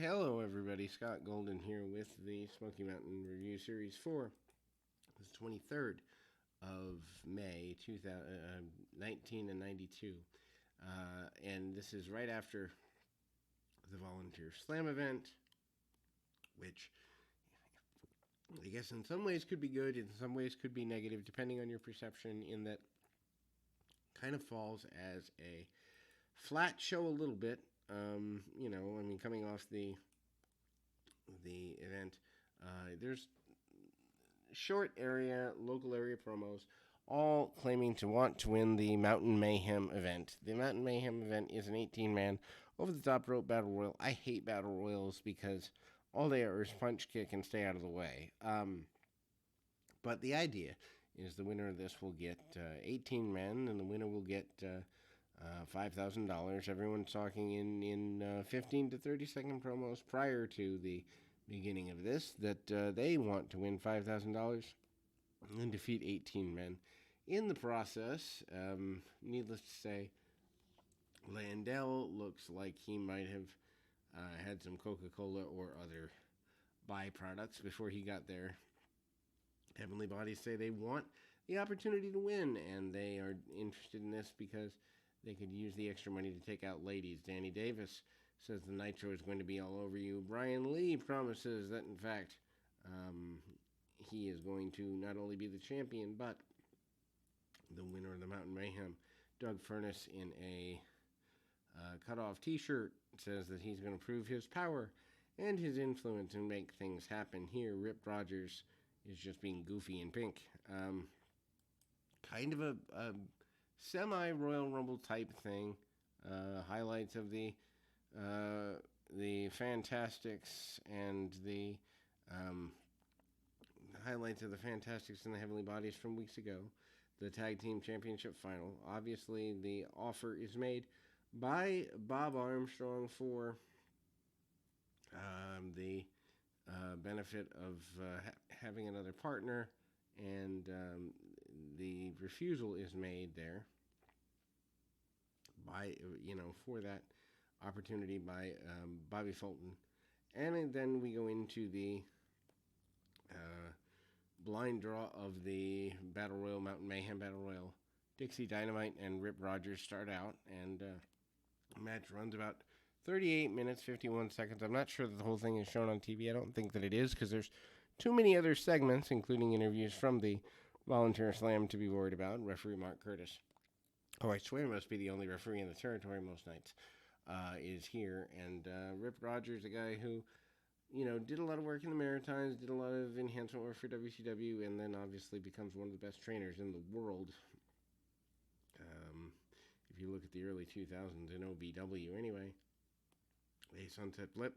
Hello, everybody. Scott Golden here with the Smoky Mountain Review Series 4. It's 23rd of May, 1992. And this is right after the Volunteer Slam event, which I guess in some ways could be good, in some ways could be negative, depending on your perception, in that kind of falls as a flat show a little bit. Coming off the event, there's local area promos, all claiming to want to win the Mountain Mayhem event. The Mountain Mayhem event is an 18-man over-the-top rope battle royal. I hate battle royals because all they are is punch, kick, and stay out of the way. But the idea is the winner of this will get 18 men, and the winner will get $5,000. Everyone's talking in 15 to 30-second promos prior to the beginning of this that they want to win $5,000 and defeat 18 men. In the process, needless to say, Landell looks like he might have had some Coca-Cola or other byproducts before he got there. Heavenly Bodies say they want the opportunity to win, and they are interested in this because they could use the extra money to take out ladies. Danny Davis says the Nitro is going to be all over you. Brian Lee promises that, in fact, he is going to not only be the champion, but the winner of the Mountain Mayhem. Doug Furness, in a cut-off t-shirt, says that he's going to prove his power and his influence and make things happen. Here, Rip Rogers is just being goofy in pink. Kind of a semi-Royal Rumble type thing. Highlights of the Fantastics and the highlights of the Fantastics and the Heavenly Bodies from weeks ago. The Tag Team Championship final. Obviously, the offer is made by Bob Armstrong for the benefit of having another partner, and the refusal is made there by, for that opportunity by Bobby Fulton. And then we go into the blind draw of the Battle Royal, Mountain Mayhem Battle Royal. Dixie Dynamite and Rip Rogers start out, and the match runs about 38 minutes, 51 seconds. I'm not sure that the whole thing is shown on TV. I don't think that it is, because there's too many other segments, including interviews from the Volunteer Slam, to be worried about. Referee Mark Curtis, who I swear must be the only referee in the territory most nights, is here. And Rip Rogers, a guy who, did a lot of work in the Maritimes, did a lot of enhancement work for WCW, and then obviously becomes one of the best trainers in the world. If you look at the early 2000s in OVW anyway. A Sunset Flip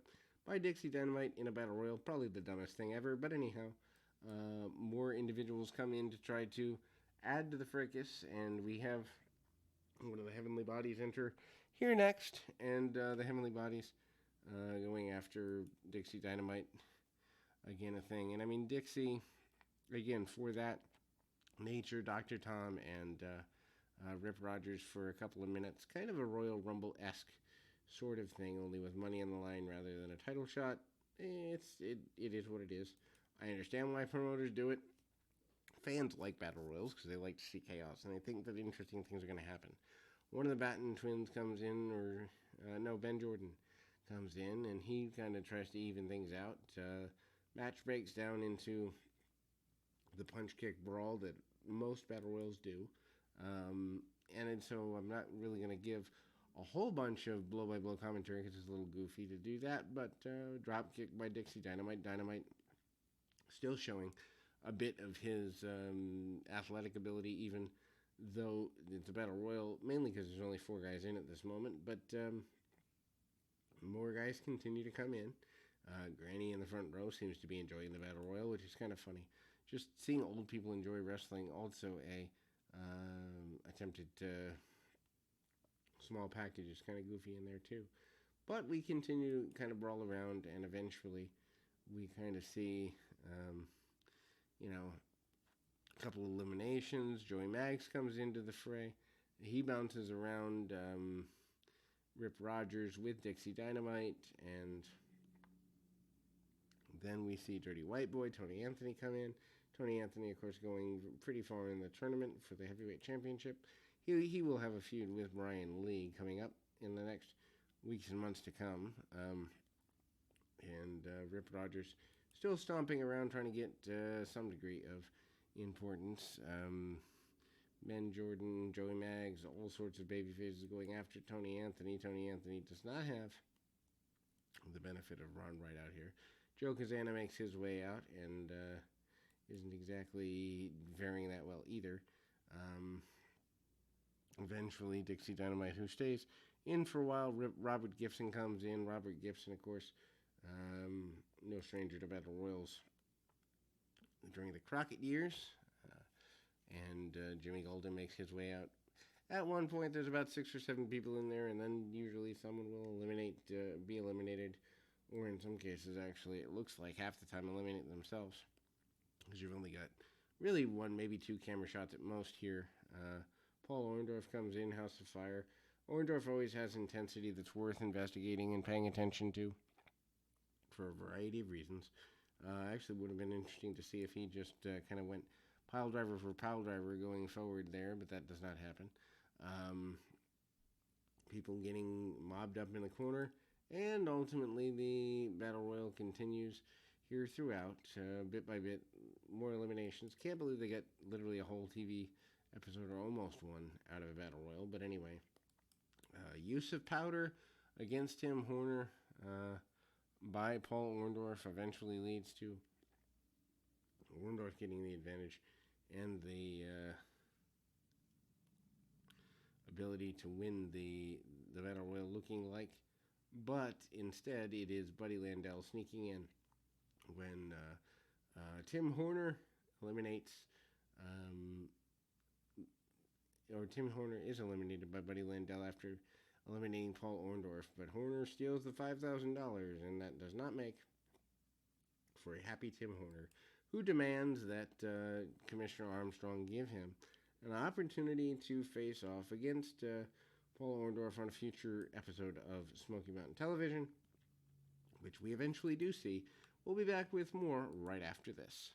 by Dixie Dynamite in a Battle Royal. Probably the dumbest thing ever, but anyhow. More individuals come in to try to add to the fracas, and we have one of the Heavenly Bodies enter here next, and the Heavenly Bodies going after Dixie Dynamite. Again, a thing. And I mean, Dixie, again, for that nature, Dr. Tom and Rip Rogers for a couple of minutes. Kind of a Royal Rumble-esque sort of thing, only with money on the line rather than a title shot. It is what it is. I understand why promoters do it. Fans like battle royals because they like to see chaos, and they think that interesting things are going to happen. One of the Batten twins comes in, Ben Jordan comes in, and he kind of tries to even things out. Match breaks down into the punch-kick brawl that most battle royals do. So I'm not really going to give a whole bunch of blow-by-blow commentary because it's a little goofy to do that, but drop kick by Dixie Dynamite. Dynamite still showing a bit of his athletic ability, even though it's a battle royal, mainly because there's only 4 guys in at this moment, but more guys continue to come in. Granny in the front row seems to be enjoying the battle royal, which is kind of funny. Just seeing old people enjoy wrestling. Also a attempted small package is kind of goofy in there too. But we continue to kind of brawl around, and eventually we kind of see, a couple eliminations. Joey Maggs comes into the fray. He bounces around Rip Rogers with Dixie Dynamite, and Then we see Dirty White Boy, Tony Anthony, come in. Tony Anthony, of course, going pretty far in the tournament for the heavyweight championship. He will have a feud with Brian Lee coming up in the next weeks and months to come. Rip Rogers still stomping around trying to get some degree of importance. Ben Jordan, Joey Maggs, all sorts of babyfaces going after Tony Anthony. Tony Anthony does not have the benefit of Ron Wright out here. Joe Kazana makes his way out and isn't exactly faring that well either. Eventually, Dixie Dynamite, who stays in for a while, Robert Gibson comes in. Robert Gibson, of course, no stranger to Battle Royals during the Crockett years. Jimmy Golden makes his way out. At one point, there's about 6 or 7 people in there, and then usually someone will be eliminated, or in some cases, actually, it looks like half the time eliminate themselves, because you've only got really 1, maybe 2 camera shots at most here. Paul Orndorff comes in, House of Fire. Orndorff always has intensity that's worth investigating and paying attention to for a variety of reasons. Actually, would have been interesting to see if he just kind of went pile driver for pile driver going forward there, but that does not happen. People getting mobbed up in the corner, and ultimately the Battle Royal continues here throughout, bit by bit, more eliminations. Can't believe they get literally a whole TV episode, or almost one, out of a Battle Royal, but anyway. Use of powder against Tim Horner by Paul Orndorff eventually leads to Orndorff getting the advantage and the ability to win the Battle Royal looking like, but instead it is Buddy Landel sneaking in when Tim Horner eliminates, Tim Horner is eliminated by Buddy Landel after eliminating Paul Orndorff, but Horner steals the $5,000, and that does not make for a happy Tim Horner, who demands that Commissioner Armstrong give him an opportunity to face off against Paul Orndorff on a future episode of Smoky Mountain Television, which we eventually do see. We'll be back with more right after this.